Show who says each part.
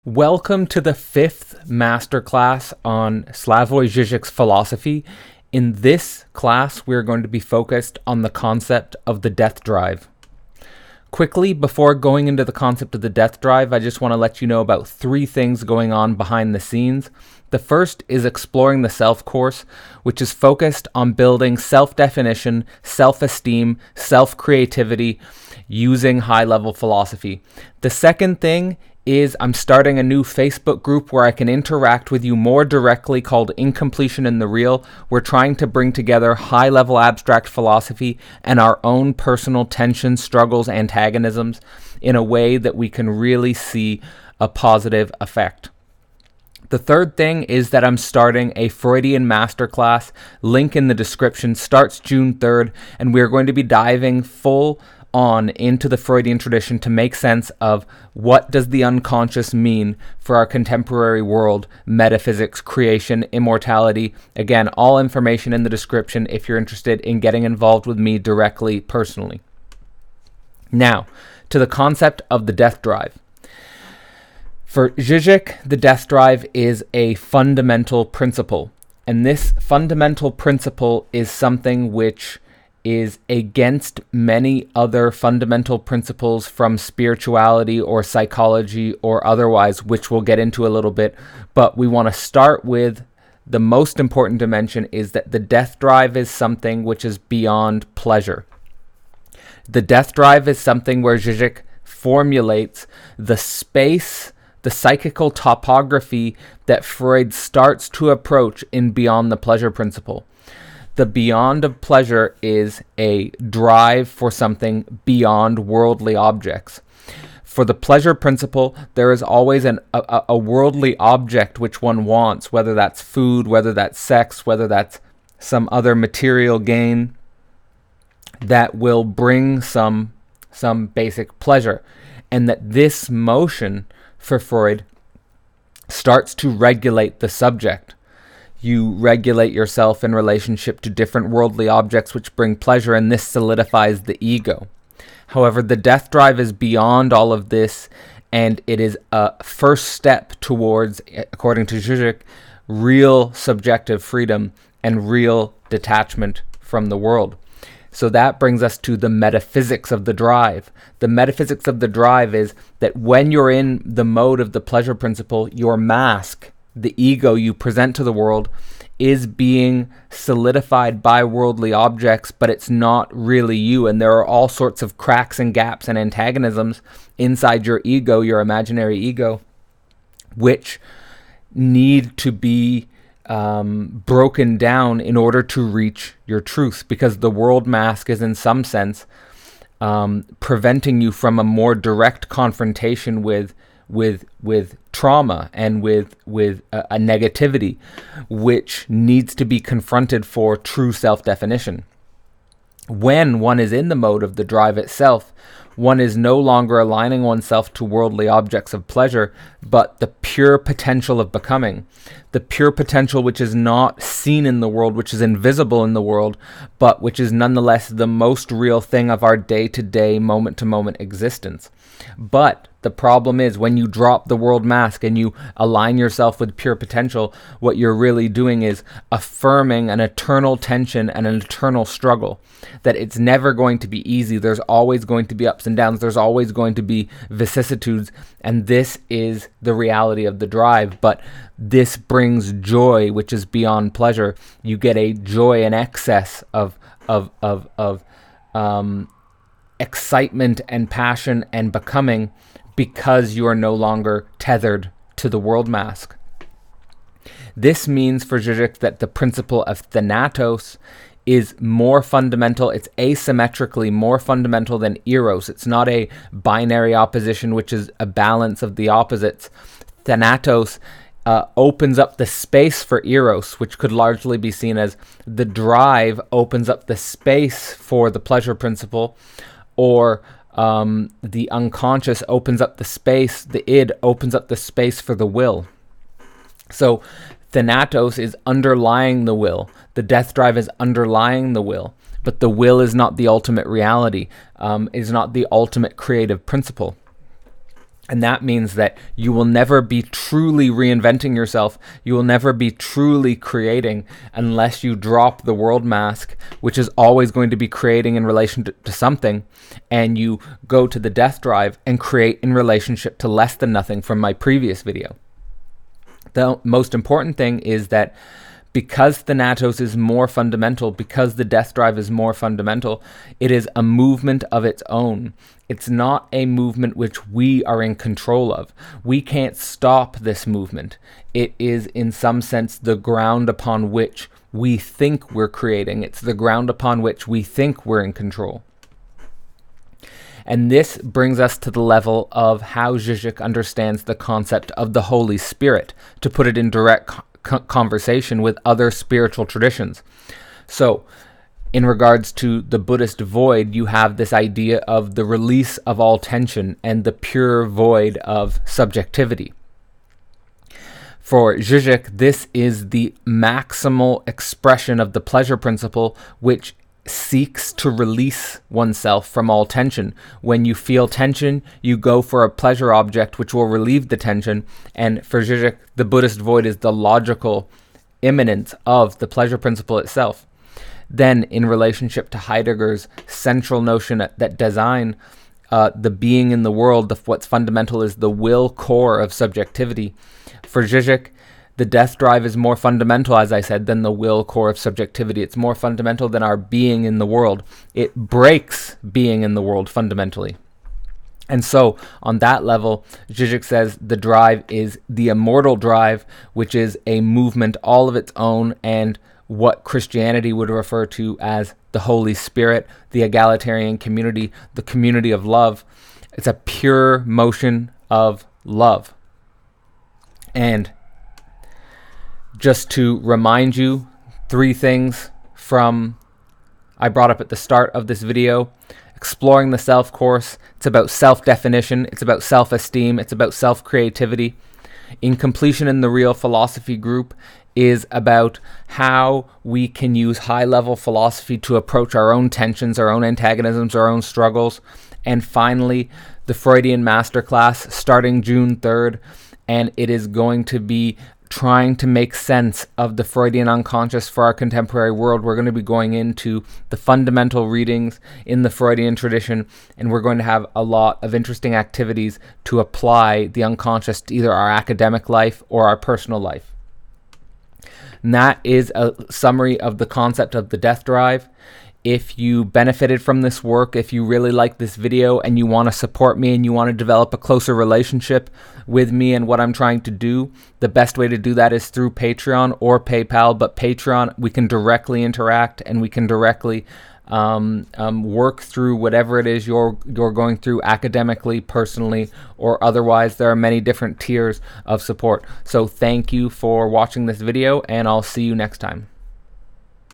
Speaker 1: Welcome to the 5th masterclass on Slavoj Žižek's philosophy. In this class, we're going to be focused on the concept of the death drive. Quickly, before going into the concept of the death drive, I just want to let you know about 3 things going on behind the scenes. The first is Exploring the Self course, which is focused on building self-definition, self-esteem, self-creativity using high-level philosophy. The second thing is I'm starting a new Facebook group where I can interact with you more directly called Incompletion in the Real. We're trying to bring together high-level abstract philosophy and our own personal tensions, struggles, antagonisms in a way that we can really see a positive effect. The third thing is that I'm starting a Freudian Masterclass. Link in the description. Starts June 3rd, and we're going to be diving full on into the Freudian tradition to make sense of what does the unconscious mean for our contemporary world, metaphysics, creation, immortality. Again, all information in the description if you're interested in getting involved with me directly, personally. Now, to the concept of the death drive. For Žižek, the death drive is a fundamental principle, and this fundamental principle is something which is against many other fundamental principles from spirituality or psychology or otherwise, which we'll get into a little bit. But we want to start with the most important dimension is that the death drive is something which is beyond pleasure. The death drive is something where Žižek formulates the space, the psychical topography that Freud starts to approach in Beyond the Pleasure Principle. The beyond of pleasure is a drive for something beyond worldly objects. For the pleasure principle, there is always a worldly object which one wants, whether that's food, whether that's sex, whether that's some other material gain that will bring some basic pleasure. And that this motion for Freud starts to regulate the subject. You regulate yourself in relationship to different worldly objects which bring pleasure, and this solidifies the ego. However, the death drive is beyond all of this, and it is a first step towards, according to Žižek, real subjective freedom and real detachment from the world. So that brings us to the metaphysics of the drive. The metaphysics of the drive is that when you're in the mode of the pleasure principle, your mask, the ego you present to the world, is being solidified by worldly objects, but it's not really you. And there are all sorts of cracks and gaps and antagonisms inside your ego, your imaginary ego, which need to be broken down in order to reach your truth, because the world mask is in some sense preventing you from a more direct confrontation with trauma and with a negativity which needs to be confronted for true self-definition. When one is in the mode of the drive itself, one is no longer aligning oneself to worldly objects of pleasure, but the pure potential of becoming. The pure potential which is not seen in the world, which is invisible in the world, but which is nonetheless the most real thing of our day-to-day, moment-to-moment existence. But the problem is when you drop the world mask and you align yourself with pure potential, what you're really doing is affirming an eternal tension and an eternal struggle. That it's never going to be easy. There's always going to be ups and downs. There's always going to be vicissitudes. And this is the reality of the drive. But this brings joy, which is beyond pleasure. You get a joy in excess of excitement and passion and becoming, because you are no longer tethered to the world mask. This means for Žižek that the principle of THANATOS is more fundamental. It's asymmetrically more fundamental than EROS. It's not a binary opposition, which is a balance of the opposites. THANATOS opens up the space for EROS, which could largely be seen as the drive opens up the space for the pleasure principle, or the unconscious opens up the space, the id opens up the space for the will. So THANATOS is underlying the will. The death drive is underlying the will. But the will is not the ultimate reality, is not the ultimate creative principle. And that means that you will never be truly reinventing yourself. You will never be truly creating unless you drop the world mask, which is always going to be creating in relation to something, and you go to the death drive and create in relationship to less than nothing from my previous video. The most important thing is that because THANATOS is more fundamental, because the death drive is more fundamental, it is a movement of its own. It's not a movement which we are in control of. We can't stop this movement. It is, in some sense, the ground upon which we think we're creating. It's the ground upon which we think we're in control. And this brings us to the level of how Žižek understands the concept of the Holy Spirit, to put it in direct conversation with other spiritual traditions. So, in regards to the Buddhist void, you have this idea of the release of all tension and the pure void of subjectivity. For Žižek, this is the maximal expression of the pleasure principle, which seeks to release oneself from all tension. When you feel tension, you go for a pleasure object which will relieve the tension. And for Žižek, the Buddhist void is the logical immanence of the pleasure principle itself. Then, in relationship to Heidegger's central notion that design, the being in the world, what's fundamental is the will core of subjectivity. For Žižek, the death drive is more fundamental, as I said, than the will core of subjectivity. It's more fundamental than our being in the world. It breaks being in the world fundamentally. And so, on that level, Žižek says the drive is the immortal drive, which is a movement all of its own, and what Christianity would refer to as the Holy Spirit, the egalitarian community, the community of love. It's a pure motion of love. And just to remind you, 3 things from I brought up at the start of this video. Exploring the Self course. It's about self-definition. It's about self-esteem. It's about self-creativity. Incompletion in the Real Philosophy group is about how we can use high-level philosophy to approach our own tensions, our own antagonisms, our own struggles. And finally, the Freudian Masterclass starting June 3rd. And it is going to be trying to make sense of the Freudian unconscious for our contemporary world. We're going to be going into the fundamental readings in the Freudian tradition, and we're going to have a lot of interesting activities to apply the unconscious to either our academic life or our personal life. And that is a summary of the concept of the death drive. If you benefited from this work, if you really like this video and you want to support me and you want to develop a closer relationship with me and what I'm trying to do, the best way to do that is through Patreon or PayPal. But Patreon, we can directly interact and we can directly work through whatever it is you're going through academically, personally, or otherwise. There are many different tiers of support. So thank you for watching this video, and I'll see you next time.